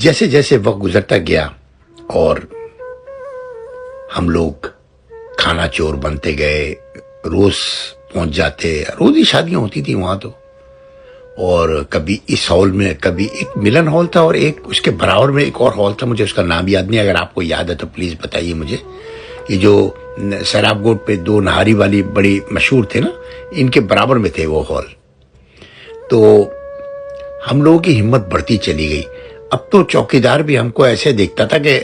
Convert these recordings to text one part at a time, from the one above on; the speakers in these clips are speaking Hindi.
जैसे जैसे वक्त गुजरता गया और हम लोग खाना चोर बनते गए, रोज पहुंच जाते, रोज ही शादियां होती थी वहां तो। और कभी इस हॉल में, कभी एक मिलन हॉल था और एक उसके बराबर में एक और हॉल था, मुझे उसका नाम याद नहीं, अगर आपको याद है तो प्लीज बताइए मुझे। ये जो सैराबगोट पे दो नहारी वाली बड़ी मशहूर थे ना, इनके बराबर में थे वो हॉल। तो हम लोगों की हिम्मत बढ़ती चली गई। अब तो चौकीदार भी हमको ऐसे देखता था कि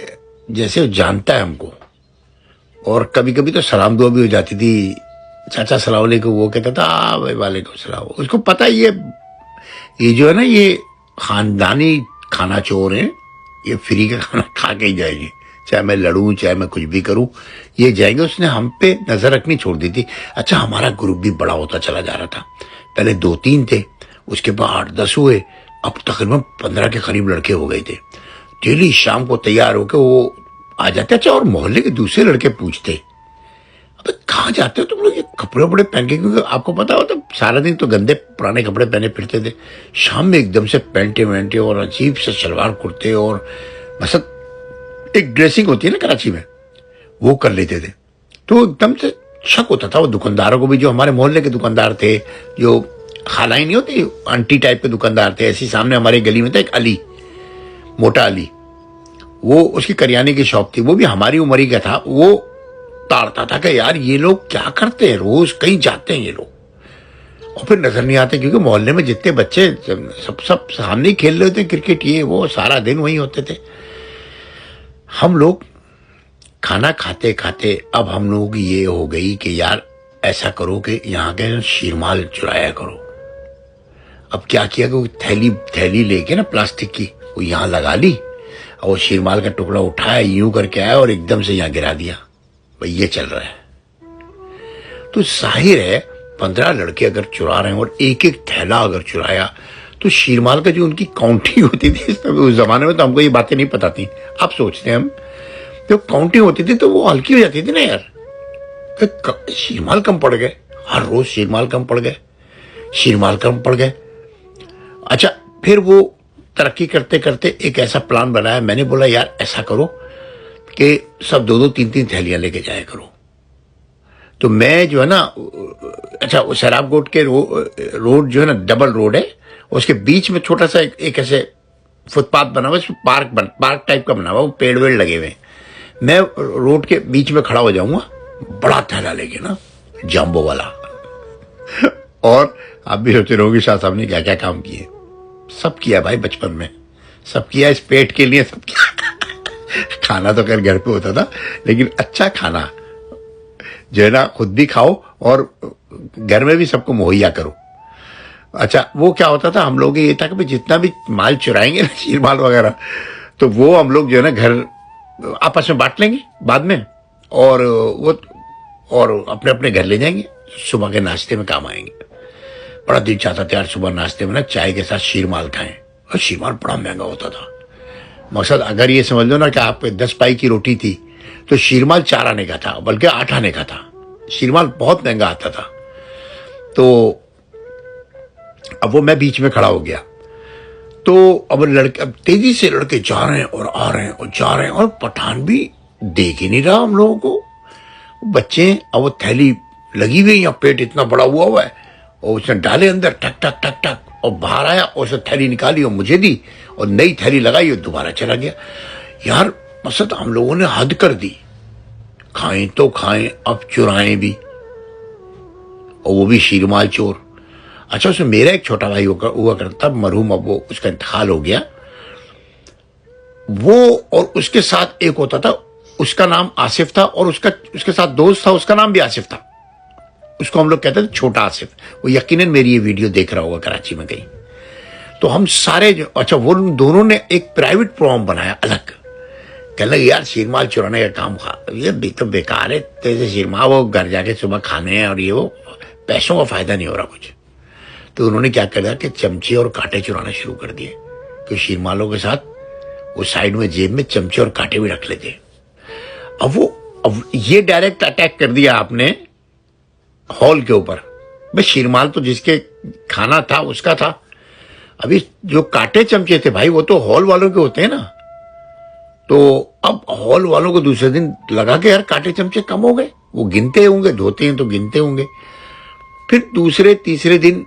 जैसे वो जानता है हमको, और कभी कभी तो सलाम दुआ भी हो जाती थी। चाचा सलाम अलैकुम, वो कहता था भाई वालेकुम सलाम। उसको पता ही ये जो है ना, ये खानदानी खाना चोर है, ये फ्री का खाना खा के ही जाएंगे, चाहे मैं लड़ूं चाहे मैं कुछ भी करूं, ये जाएंगे। उसने हम पे नजर रखनी छोड़ दी थी। अच्छा, हमारा ग्रुप भी बड़ा होता चला जा रहा था। पहले 2-3 थे, उसके बाद 8-10 हुए, अब तकरीबन 15 के करीब लड़के हो गए थे। डेली शाम को तैयार होकर वो आ जाते। अच्छा, और मोहल्ले के दूसरे लड़के पूछते, अबे कहाँ जाते हो तुम लोग ये कपड़े वपड़े पहन के? क्योंकि आपको पता हो तो सारा दिन तो गंदे पुराने कपड़े पहने फिरते थे, शाम में एकदम से पैंटे वैंटे और अजीब से सलवार कुर्ते और बस एक ड्रेसिंग होती है ना कराची में, वो कर लेते थे। तो एकदम से शक होता था वो दुकानदारों को भी, जो हमारे मोहल्ले के दुकानदार थे, जो खालाई नहीं होती आंटी टाइप के दुकानदार थे। ऐसी सामने हमारी गली में था एक अली, मोटा अली, वो उसकी करियाने की शॉप थी, वो भी हमारी उम्र ही का था। वो ताड़ता था कि यार ये लोग क्या करते हैं, रोज कहीं जाते हैं ये लोग, और फिर नजर नहीं आते, क्योंकि मोहल्ले में जितने बच्चे सब सामने ही खेल रहे होते, क्रिकेट ये वो, सारा दिन वही होते थे। हम लोग खाना खाते खाते अब हम लोग ये हो गई कि यार ऐसा करो कि यहाँ के शीरमाल चुराया करो। अब क्या किया कि थैली लेके ना प्लास्टिक की, वो यहाँ लगा ली और वो शीरमाल का टुकड़ा उठाया, यूं करके आया और एकदम से यहाँ गिरा दिया। भाई ये चल रहा है। तो जाहिर है 15 लड़के अगर चुरा रहे हैं और एक एक थैला अगर चुराया, तो शीरमाल का जो उनकी काउंटिंग होती थी, उस जमाने में तो हमको ये बातें नहीं पता थी, अब सोचते हैं हम, जो काउंटिंग होती थी तो वो हल्की हो जाती थी ना यार। शीरमाल कम पड़ गए, हर रोज शीरमाल कम पड़ गए, शीरमाल कम पड़ गए। अच्छा, फिर वो तरक्की करते करते एक ऐसा प्लान बनाया। मैंने बोला यार ऐसा करो कि सब 2-2, 3-3 थैलियां लेके जाया करो। तो मैं जो है ना, अच्छा वो सैराबगोट के रोड जो है ना, डबल रोड है, उसके बीच में छोटा सा एक ऐसे फुटपाथ बना हुआ, इसमें पार्क टाइप का बना हुआ, वो पेड़ वेड़ लगे हुए हैं। मैं रोड के बीच में खड़ा हो जाऊंगा, बड़ा थैला लेके ना, जंबो वाला। और आप भी सोच रहे होंगे शाह साहब ने क्या क्या काम किए। सब किया भाई, बचपन में सब किया, इस पेट के लिए सब किया। खाना तो खैर घर पे होता था, लेकिन अच्छा खाना जो है ना खुद भी खाओ और घर में भी सबको मुहैया करो। अच्छा, वो क्या होता था, हम लोग ये था कि जितना भी माल चुराएंगे ना, शीरमाल वगैरह, तो वो हम लोग जो है ना घर आपस में बांट लेंगे बाद में, और वो और अपने अपने घर ले जाएंगे, सुबह के नाश्ते में काम आएंगे। बड़ा दिल चाहता था यार सुबह नाश्ते में ना चाय के साथ शीरमाल खाएं, और शीरमाल बड़ा महंगा होता था। मकसद अगर ये समझ लो ना कि आप 10 पाई की रोटी थी तो शीरमाल 4 आने का था, बल्कि 8 आने का था। शीरमाल बहुत महंगा आता था। तो अब वो मैं बीच में खड़ा हो गया, तो अब तेजी से लड़के जा रहे हैं और आ रहे हैं और जा रहे हैं, और पठान भी देख ही नहीं रहा हम लोगों को। बच्चे, अब वो थैली लगी हुई है, पेट इतना बड़ा हुआ है, और उसने डाले अंदर, टक टक टक टक, और बाहर आया और उसने थैली निकाली और मुझे दी, और नई थैली लगाई और दोबारा चला गया। यार मकसद हम लोगों ने हद कर दी, खाएं तो खाएं, अब चुराएं भी, और वो भी शीरमाल चोर। अच्छा, उसमें मेरा एक छोटा भाई हुआ करता था, मरहूम, अब वो उसका इंतकाल हो गया। वो और उसके साथ एक होता था, उसका नाम आसिफ था, और उसके साथ दोस्त था, उसका नाम भी आसिफ था। उसको हम लोग कहते थे छोटा आसिफ। वो यकीनन मेरी ये वीडियो देख रहा होगा कराची में कहीं। तो हम सारे अच्छा, वो दोनों ने एक प्राइवेट प्रोग्राम बनाया अलग। कहने लगे यार शीरमाल चुराने का काम ये तो बेकार है, तेरे शीरमाल वो घर जाके सुबह खाने हैं, और ये वो पैसों का फायदा नहीं हो रहा कुछ। तो उन्होंने क्या कर दिया कि चमचे और कांटे चुराना शुरू कर दिए, कि शीरमालों के साथ वो साइड में जेब में चमचे और कांटे भी रख लेते। अब ये डायरेक्ट अटैक कर दिया आपने हॉल के ऊपर। भाई शीरमाल तो जिसके खाना था उसका था, अभी जो कांटे चमचे थे भाई वो तो हॉल वालों के होते हैं ना, तो अब हॉल वालों को दूसरे दिन लगा के यार कांटे चमचे कम हो गए, वो गिनते होंगे, धोते हैं तो गिनते होंगे। फिर दूसरे तीसरे दिन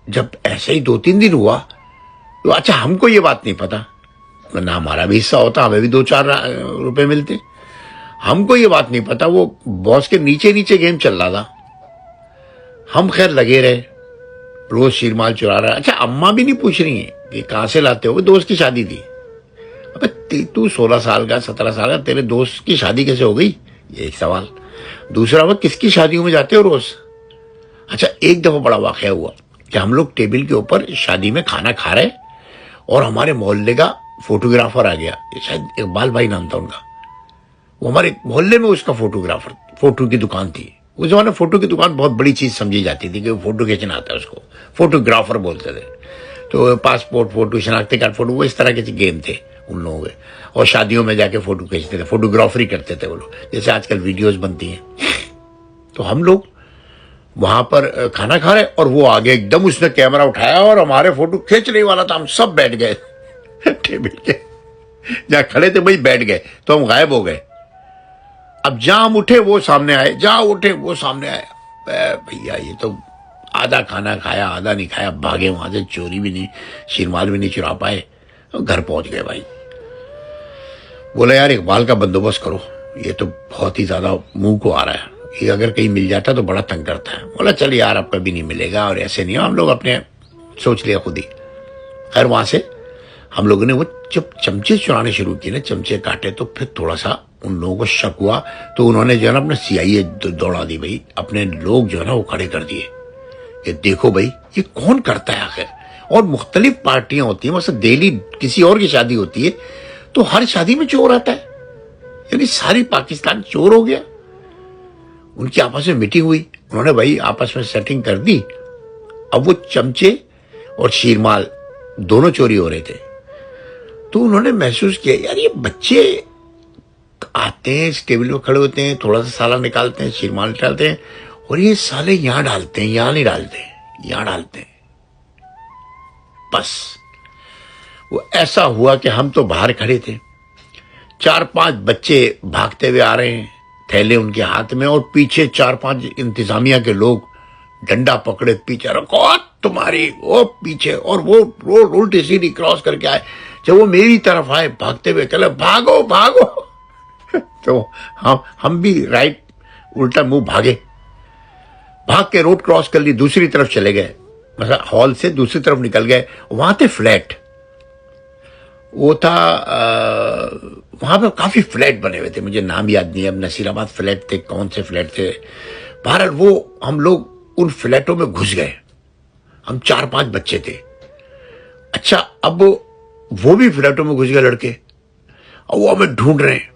जब ऐसे ही 2-3 दिन हुआ तो अच्छा हमको ये बात नहीं पता, वरना हमारा भी हिस्सा होता, हमें भी 2-4 रुपए मिलते। हमको ये बात नहीं पता, वो बॉस के नीचे नीचे गेम चल रहा था। हम खैर लगे रहे, रोज शीरमाल चुरा रहा है। अच्छा अम्मा भी नहीं पूछ रही है कि कहां से लाते हो, दोस्त की शादी थी। अबे तू 16 साल का 17 साल का, तेरे दोस्त की शादी कैसे हो गई, ये एक सवाल। दूसरा वह किसकी शादियों में जाते हो रोज। अच्छा एक दफा बड़ा वाकया हुआ कि हम लोग टेबल के ऊपर शादी में खाना खा रहे और हमारे मोहल्ले का फोटोग्राफर आ गया, शायद इकबाल भाई नाम था उनका। वो हमारे मोहल्ले में उसका फोटोग्राफर, फोटो की दुकान थी। उस जमाने फोटो की दुकान बहुत बड़ी चीज समझी जाती थी कि वो फोटो खींचना आता है, उसको फोटोग्राफर बोलते थे। तो पासपोर्ट फोटो, शनाख्ती कार्ड फोटो, वो इस तरह के गेम थे उन लोगों के। और शादियों में जाके फोटो खींचते थे, फोटोग्राफरी करते थे वो लोग, जैसे आजकल वीडियोस बनती हैं। तो हम लोग वहां पर खाना खा रहे और वो आगे एकदम उसने कैमरा उठाया और हमारे फोटो खींचने वाला था। हम सब बैठ गए टेबल के जहां खड़े थे वही बैठ गए, तो हम गायब हो गए। अब जहां हम उठे वो सामने आए, जहां उठे वो सामने आए। भैया ये तो आधा खाना खाया आधा नहीं खाया, भागे वहां से, चोरी भी नहीं, शीरमाल भी नहीं चुरा पाए, घर पहुंच गए भाई। बोला यार इकबाल का बंदोबस्त करो, ये तो बहुत ही ज्यादा मुंह को आ रहा है, ये अगर कहीं मिल जाता तो बड़ा तंग करता है। बोला चल यार अब कभी नहीं मिलेगा, और ऐसे नहीं, हम लोग अपने सोच लिया खुद ही। खैर वहां से हम लोगों ने वो जब चमचे चुराने शुरू किए ना, चमचे काटे, तो फिर थोड़ा सा उन लोगों को शक हुआ। तो उन्होंने जो है ना अपना CIA दौड़ा दी भाई, अपने लोग जो है ना वो खड़े कर दिए कि देखो भाई ये कौन करता है आखिर। और मुख्तलिफ पार्टियां होती हैं, मतलब दिल्ली किसी और की शादी होती है तो हर शादी में चोर आता है, यानी सारी पाकिस्तान चोर हो गया। उनकी आपस में मीटिंग हुई, उन्होंने भाई आपस में सेटिंग कर दी। अब वो चमचे और शीरमाल दोनों चोरी हो रहे थे। तो उन्होंने महसूस किया यार ये बच्चे आते हैं, इस टेबल पर खड़े होते हैं, थोड़ा सा साला निकालते हैं, शीरमाल निकालते हैं, और ये साले यहां डालते हैं, यहां नहीं डालते, यहां डालते हैं। बस वो ऐसा हुआ कि हम तो बाहर खड़े थे, 4-5 बच्चे भागते हुए आ रहे हैं, थैले उनके हाथ में, और पीछे 4-5 इंतजामिया के लोग डंडा पकड़े पीछे, रखो तुम्हारी वो पीछे। और वो रोड उल्टी सीधी क्रॉस करके आए, जब वो मेरी तरफ आए भागते हुए, कहले भागो भागो तो हम भी राइट उल्टा मुंह भागे, भाग के रोड क्रॉस कर ली, दूसरी तरफ चले गए, मतलब हॉल से दूसरी तरफ निकल गए। वहां थे फ्लैट, वो था वहां पर काफी फ्लैट बने हुए थे, मुझे नाम याद नहीं है अब, नसीराबाद फ्लैट थे, कौन से फ्लैट थे। बहरहाल वो हम लोग उन फ्लैटों में घुस गए, हम 4-5 बच्चे थे। अच्छा अब वो भी फ्लैटों में घुस गए लड़के, और वो हमें ढूंढ रहे हैं।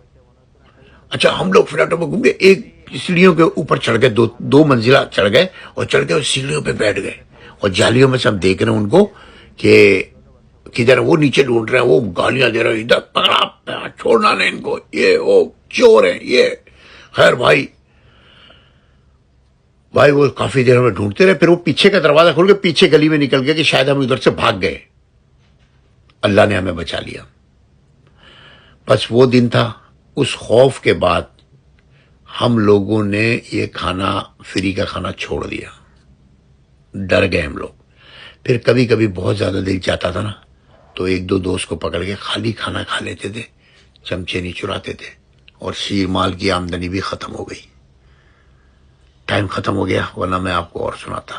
अच्छा हम लोग फ्लैटों में घूम गए, एक सीढ़ियों के ऊपर चढ़ गए, दो मंजिला चढ़ गए, और चढ़ गए और सीढ़ियों पे बैठ गए, और जालियों में से हम देख रहे हैं उनको कि किधर, वो नीचे ढूंढ रहे हैं, वो गालियां दे रहे हैं, इधर पकड़ा, छोड़ना नहीं इनको, ये वो चोर है ये। खैर भाई वो काफी देर में ढूंढते रहे, फिर वो पीछे का दरवाजा खोल के पीछे गली में निकल गए कि शायद हम उधर से भाग गए। अल्लाह ने हमें बचा लिया। बस वो दिन था, उस खौफ के बाद हम लोगों ने ये खाना, फ्री का खाना छोड़ दिया, डर गए हम लोग। फिर कभी कभी बहुत ज्यादा दिल चाहता था ना, तो 1-2 दोस्त को पकड़ के खाली खाना खा लेते थे, चमचे नहीं चुराते थे, और शीरमाल की आमदनी भी खत्म हो गई। टाइम खत्म हो गया, वरना मैं आपको और सुनाता।